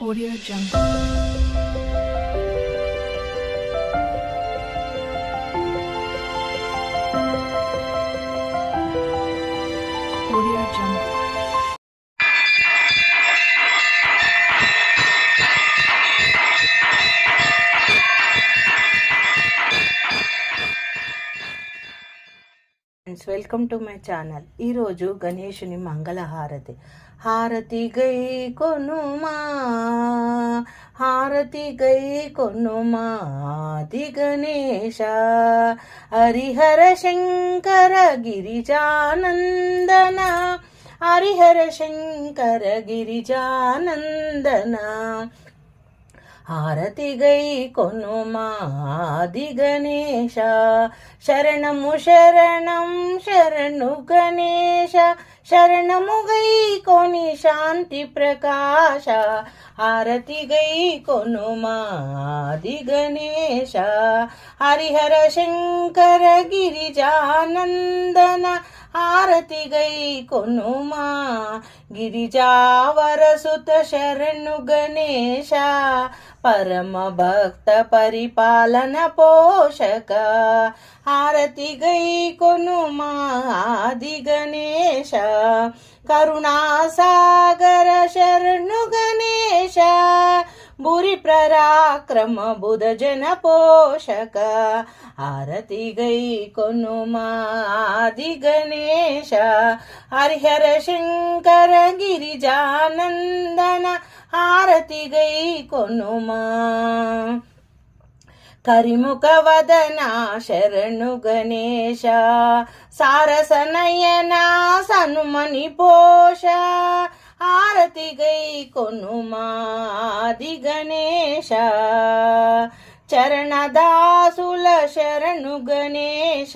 Audio Jungle. Audio Jungle. Welcome to my channel. ఈరోజు గణేషుని మంగళహారతి. హారతి గై కొనుమా, హారతి గై కొనుమా, ఆది గణేశ హరిహర శంకర గిరిజానందన, హరిహర శంకర గిరిజానందన. హారతి గై కొనుమా ఆది గణేశ, శరణము శరణం శరణు గణేశ, శరణము గై కొని శాంతి ప్రకాశ. హారతి గై కొనుమా ఆది గణేశ, హరిహర శంకర గిరిజానందన. హారతి గై కొనుమా గిరిజావరసుత శరణు గణేశ, పరమ భక్త పరిపాలన పోషక. హారతి గై కొనుమా ఆది గణేశ, కరుణాసాగర శరణు గణేశ, భూరి పరాక్రమ బుధ జన పోషక. హారతి గై కొనుమా ఆది గణేశ, హరిహర శంకర గిరిజానందన. హారతి గై కొనుమా కరిముఖ వదన శరణు గణేశ, సారసనయన సనుమని పోష. హారతి గై కొనుమా ఆది గణేశ, చరణదాసుల శరణు గణేశ,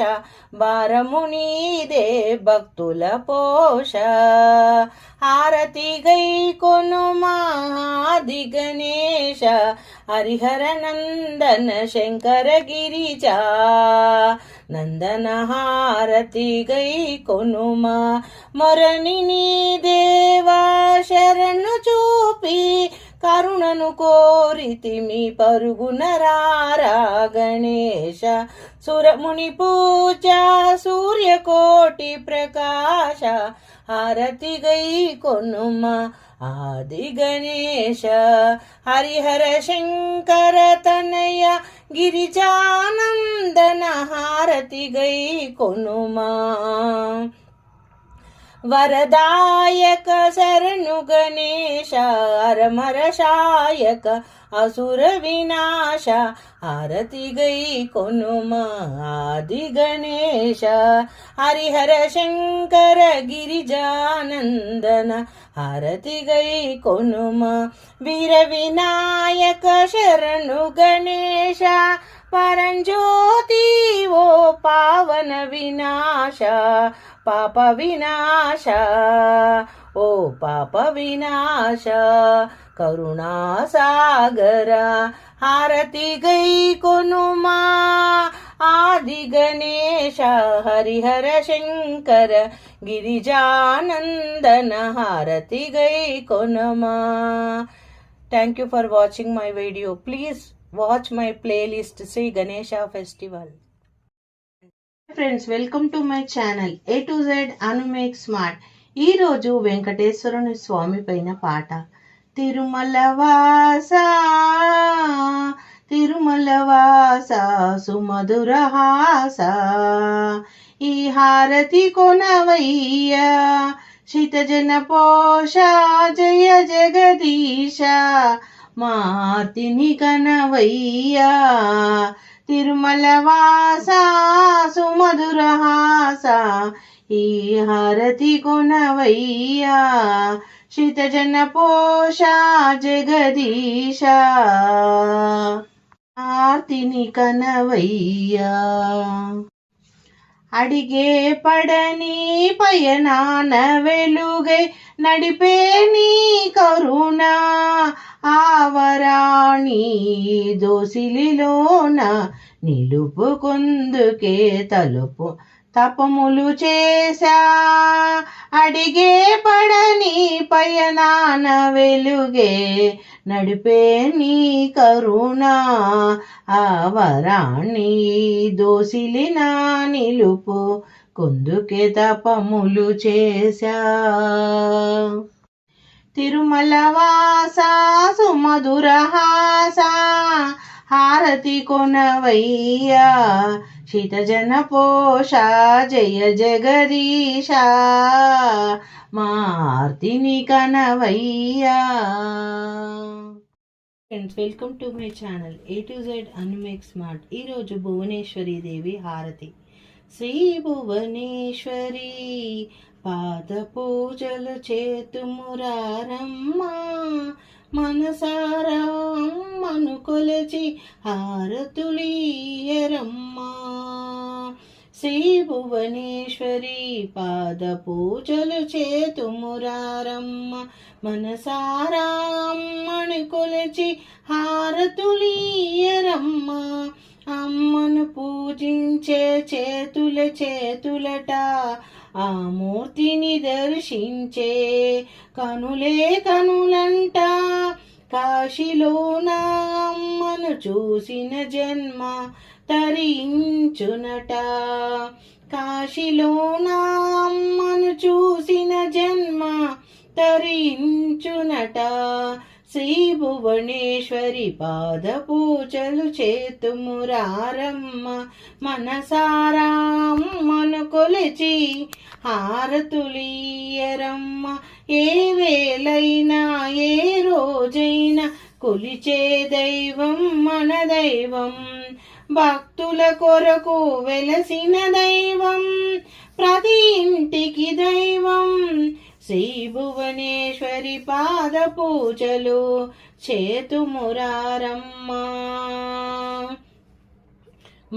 భారము నీదే భక్తుల పోష. హారతి గై కొనుమా ఆది గణేశ, హరిహర నందన శంకర గిరిజా నందన. హారతి గై కొనుమా మొరని నీ దేవా శరణు చూపి, కరుణను కోరితిమి పరుగున రారా గణేశ. సురముని పూజ సూర్యకోటి ప్రకాశ. హారతి గై కొనుమా ఆది గణేశ, హరిహర శంకర తనయ గిరిజానందన. హారతి గై కొనుమా వరదాయక శరణు గణేశ, అరమరశాయక అసుర వినాశ. హారతి గై కొనుమా ఆది గణేశ, హరిహర శంకర గిరిజానందన. హారతి గై కొనుమా వీర వినాయక శరణు గణేశ, పరంజ్యోతి ఓ పావన వినాశ, పాప వినాశ ఓ పాప వినాశ, కరుణాసాగర. హారతి గై కొనుమా ఆది గణేశ, హరిహర శంకర గిరిజానందన. హారతి గై కొనుమా. Thank you for watching my video. Please watch my playlist Sri Ganesha Festival. Friends, welcome to my channel A to Z Anu make smart. ఈరోజు వెంకటేశ్వరుని స్వామి పైన పాట. తిరుమల వాస తిరుమల వాస సుమధుర హాస, ఈ హారతి కొనవయ్య శితజన పోష. జయ జగదీశ మార్తిని కనవయ్యా, తిరుమల వాస సుమధుర హాస, ఈ హారతి కొనవయ్యా శితజన పోష. జగదీశ మార్తిని కనవయ్యా, అడిగే పడని పయనాన వెలుగై నడిపే నీ కరుణ. ఆవరాణి దోసిలిలోన నిలుపుకుందుకే తపములు చేశా అడిగే పడని పయనాన వెలుగే నడిపే నీ కరుణ ఆవరాణి దోసిలిన నిలుపు కొందుకే తపములు చేశా తిరుమల వాస సుమధురహాస హారతి కొనవయ్యా శీతజన పోష జయ జగదీశ మార్తిని కనవయ్యా. Friends, welcome to my channel A to Z Anu make smart. ఈరోజు భువనేశ్వరి దేవి హారతి. శ్రీ భువనేశ్వరి పాద పూజలు చేతుమురారమ్మా మనసారా అమ్మను కొలచి హారతులీయరమ్మా. శ్రీ భువనేశ్వరి పాద పూజలు చేతుమురారమ్మ మనసారా అమ్మను కొలచి హారతులీయరమ్మ. అమ్మను పూజించే చేతులట ఆ మూర్తిని దర్శించే కనులే కనులంట. కాశీలోన అమ్మను చూసిన జన్మ తరించునట. కాశీలోన అమ్మను చూసిన జన్మ తరించునట. శ్రీ భువనేశ్వరి పాద పూజలు చేతుమురారమ్మ మనసారా అమ్మను కొలిచి హారతులీయరమ్మ. ఏ వేళైనా ఏ రోజైనా కొలిచే దైవం మన దైవం. భక్తుల కొరకు వెలసిన దైవం ప్రతి ఇంటికి దైవం. శ్రీ భువనేశ్వరి పాద పూజలు చేతుమురారమ్మ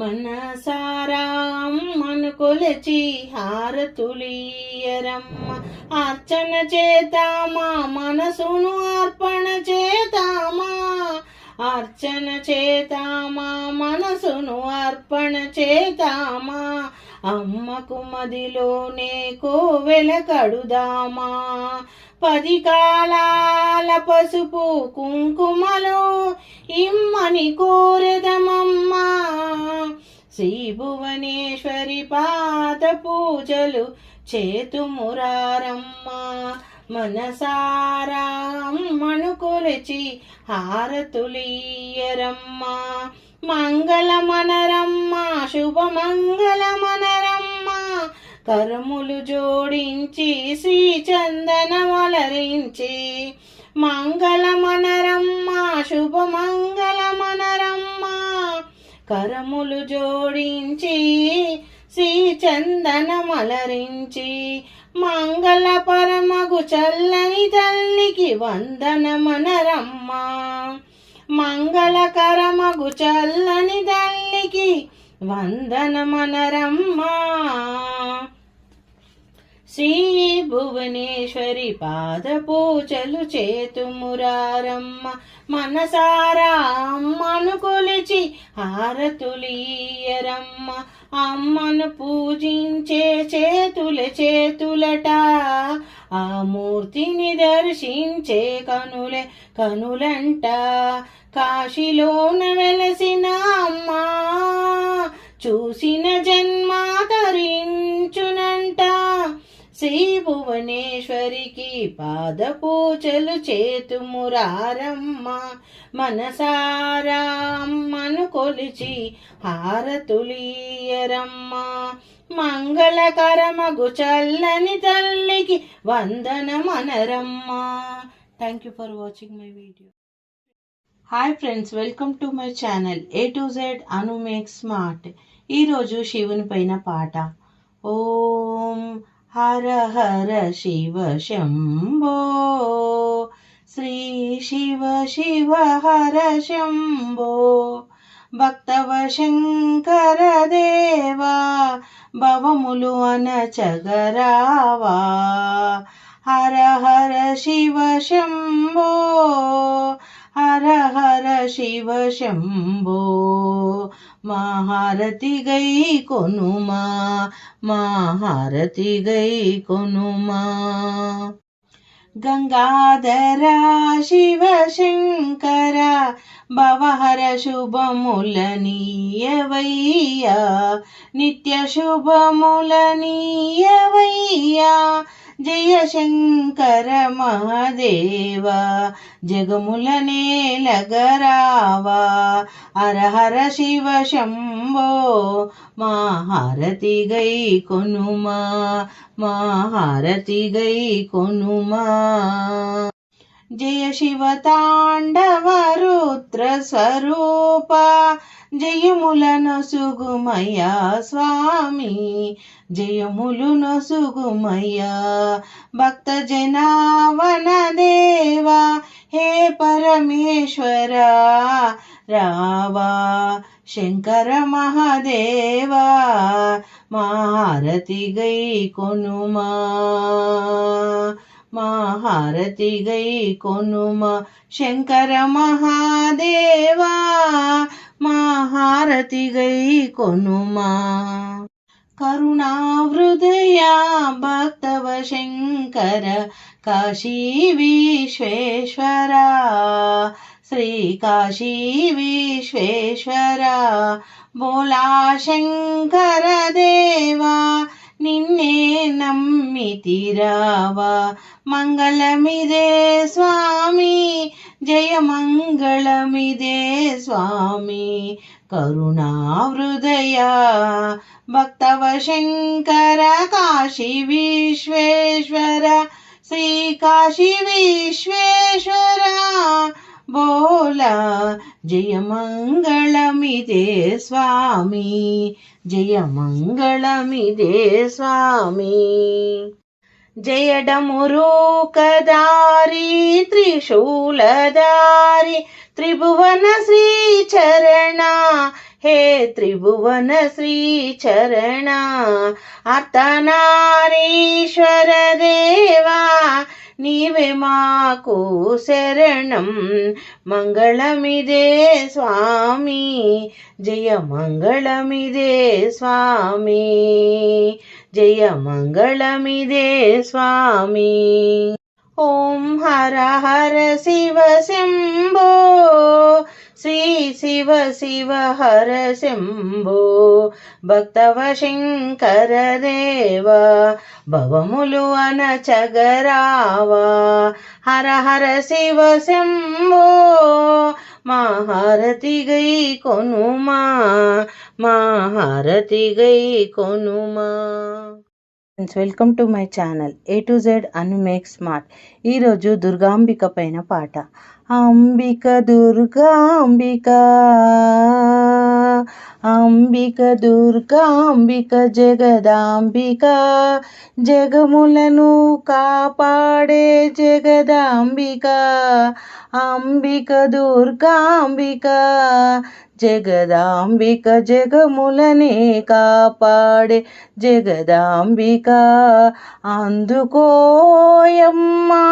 మనసారా అమ్మను కొలచి హారతులీయరమ్మ. అర్చన చేతామా మనసును అర్పణ చేతామా. అర్చన చేతామా మనసును అర్పణ చేతామా. అమ్మకు మదిలోనే కోవెల కడుదామా. 10 కాలాల పసుపు కుంకుమలు ఇమ్మని కోరెదమమ్మా. శ్రీ భువనేశ్వరి పాద పూజలు చేతుమురారమ్మ మనసారా అమ్మను కొలిచి హారతులీయరమ్మ. మంగళమనరమ్మ శుభమంగళమనరమ్మ. కరములు జోడించి శ్రీ చందనమలరించి మంగళమనరమ్మ శుభమంగళమనరమ్మ. కరములు జోడించి శ్రీ చందనమలరించి మంగళ పరమగు చల్లని తల్లికి వందనమనరమ్మ. మంగళకరమగు చల్లని తల్లికి వందనమనరమ్మ. శ్రీ భువనేశ్వరి పాద పూజలు చేతుమురారమ్మ మనసారా అమ్మను కొలిచి హారతులీయరమ్మ. అమ్మను పూజించే చేతులట ఆ మూర్తిని దర్శించే కనులే కనులంట. కాశీలోన వెలసిన అమ్మ చూసిన జన్మ తరించునంట. శ్రీ భువనేశ్వరికి పాద పూజలు చేతుమురారమ్మ మనసారా అమ్మను కొలిచి హారతులీయరమ్మ. మంగళకరమగు చల్లని తల్లికి వందనమనరమ్మ. Thank you for watching my video. Hi friends, welcome to my channel A to Z Anu make smart. ఈరోజు శివుని పైన పాట. ఓం హర హర శివ శంభో శ్రీ శివ శివ హర శంభో. భక్తవ శంకర దేవా భవములు అనచగరావా. హర హర శివ శంభో హర హర శివ శంభో మా హారతి గై కొనుమా మా హారతి గై కొనుమా గంగాధర శివ శంకర భవహర శుభములనీయవయ్యా నిత్య శుభములనీయవయ్యా జయ శంకర మహాదేవ జగముల నేలగరావా హర హర శివ శంభో మా హారతి గై కొనుమా మా హారతి గై కొనుమా జయ శివ తాండవ రుద్ర స్వరూప జయములను సుగుమయ్యా స్వామి జయములును సుగుమయ్యా భక్త జనావన దేవా హే పరమేశ్వర రావా శంకర మహాదేవా మా హారతి గై కొనుమా మా హారతి గై కొనుమా శంకర మహాదేవా మా హారతి గై కొనుమా కరుణా హృదయ భక్తవ శంకర కాశీ విశ్వేశ్వర శ్రీ కాశీ విశ్వేశ్వర బోలా శంకర దేవా నిన్నే నమ్మితిరావా మంగళమిదే స్వామి జయ మంగళమిదే స్వామి కరుణా హృదయ భక్తవ శంకర కాశీ విశ్వేశ్వర శ్రీ కాశీ విశ్వేశ్వర బోలా జయ మంగళమిదే స్వామి జయ మంగళమిదే స్వామి జయడమురూకదారి త్రిశూలధారి త్రిభువన శ్రీచరణ హే త్రిభువన శ్రీచరణ అర్ధనారీశ్వర దేవా నీవే మాకు శరణం మంగళమిదే స్వామి జయ మంగళమిదే స్వామి జయ మంగళమిదే స్వామి ఓం హర హర శివ శంభో శ్రీ శివ శివ హర శంభో భక్తవ శంకర దేవా భవములు అనచగరావా హర హర శివ శంభో మా హారతి గై కొనుమా మా హారతి గై కొనుమా. Welcome to my channel A to Z Anu make smart. ఈరోజు దుర్గాంబిక పైన పాట. అంబిక దుర్గాంబిక అంబిక దుర్గాంబిక జగదాంబిక జగములను కాపాడే జగదాంబిక అంబిక దుర్గాంబిక జగదాంబిక జగములనే కాపాడే జగదాంబిక అందుకోయమ్మా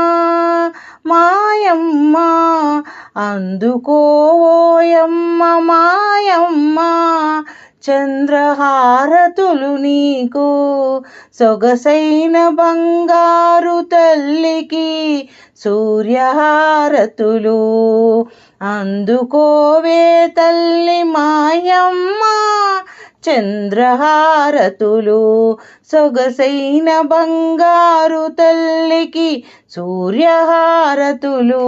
మాయమ్మ అందుకోయమ్మ మాయమ్మ చంద్రహారతులు నీకు సొగసైన బంగారు తల్లికి సూర్యహారతులు అందుకోవే తల్లి మాయమ్మ చంద్రహారతులు సొగసైన బంగారు తల్లికి సూర్యహారతులు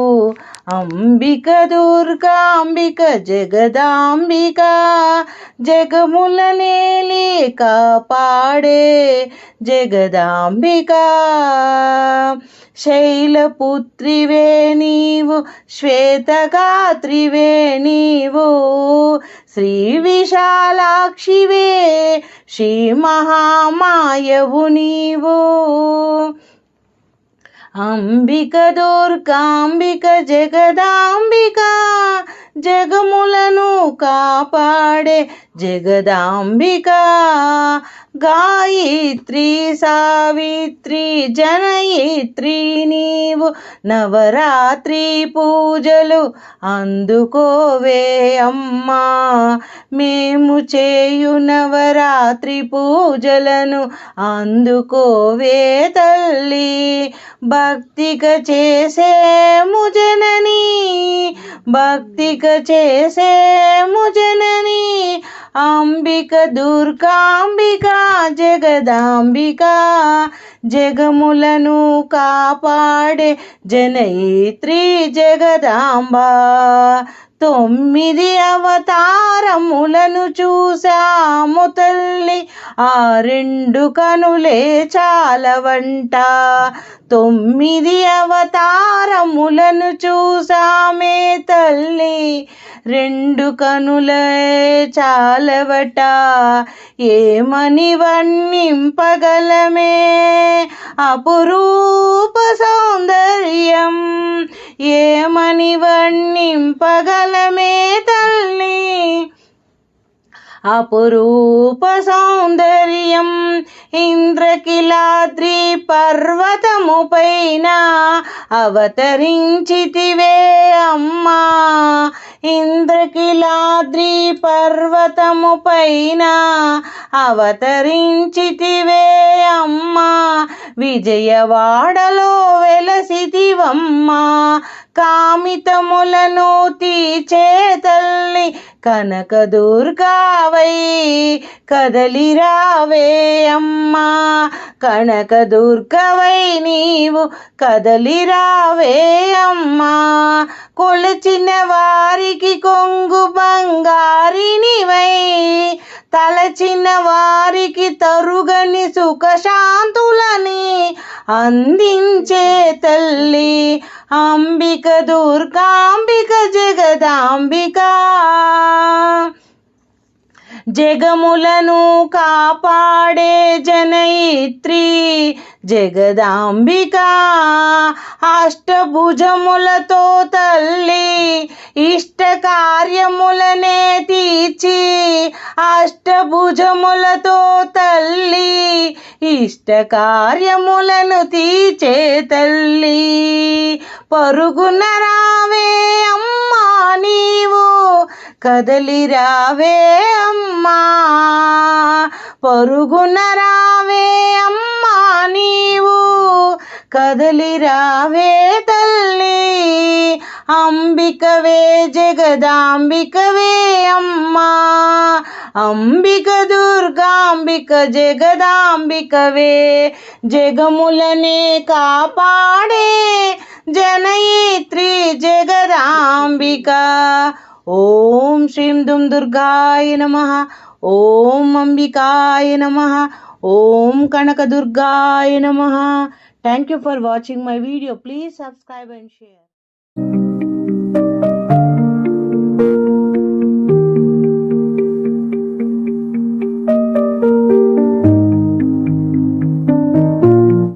అంబిక దుర్గాంబిక జగదాంబిక జగముల నేలి కాపాడే జగదాంబిక శైలపుత్రివే నీవు శ్వేతగాత్రివే నీవు శ్రీ విశాలాక్షివే శ్రీ మహామాయవు నీవు అంబిక దుర్గాంబిక జగదాంబిక జగములను కాపాడే జగదాంబిక గాయత్రి సావిత్రి జనయిత్రి నీవు నవరాత్రి పూజలు అందుకోవే అమ్మా మేము చేయు నవరాత్రి పూజలను అందుకోవే తల్లి భక్తిగా చేసేము జనని భక్తిగా చేసేము జనని అంబిక దుర్గాంబిక జగదాంబిక జగములను కాపాడే జనయిత్రి జగదాంబ 9 అవతారములను చూసాము తల్లి ఆ 2 కనులే చాలవంట 9 అవతారములను చూసామే తల్లి 2 కనులే చాలవట ఏమని వర్ణింపగలమే అపురూప సౌందర్యం ఏమని వర్ణింపగలమే తల్లి అపురూప సౌందర్యం ఇంద్రకిలాద్రి పర్వతము పైన అవతరించితివే అమ్మా ఇంద్రకిలాద్రి పర్వతము పైన అవతరించితివే అమ్మా విజయవాడలో వెలసితివమ్మా కామితములను తీర్చే తల్లి కనకదుర్గావై కదలిరావే అమ్మా కనకదుర్గవై నీవు కదలిరావే అమ్మా కొలచిన వారికి కొంగు బంగారినివై తలచిన వారికి తరుగని సుఖశాంతులని అందించే తల్లి అంబిక దుర్గాంబిక జగదాంబిక జగములను కాపాడే జనయిత్రి జగదాంబిక అష్టభుజములతో తల్లి ఇష్ట కార్యములనే తీర్చి అష్టభుజములతో తల్లి ఇష్ట కార్యములను తీర్చే తల్లి పరుగున రావే అమ్మా నీవు కదలిరావే అమ్మా పరుగున రావే అమ్మా నీవు కదలిరావే తల్లి అంబికవే జగదాంబికవే అమ్మా అంబిక దుర్గాంబిక జగదాంబికవే జగములనే కాపాడే జనయిత్రి జగదాంబిక ఓం శ్రీం దుం దుర్గాయ నమః ఓం అంబికాయ నమః ఓం కనకదుర్గాయ నమః. Thank you for watching my video. Please subscribe and share.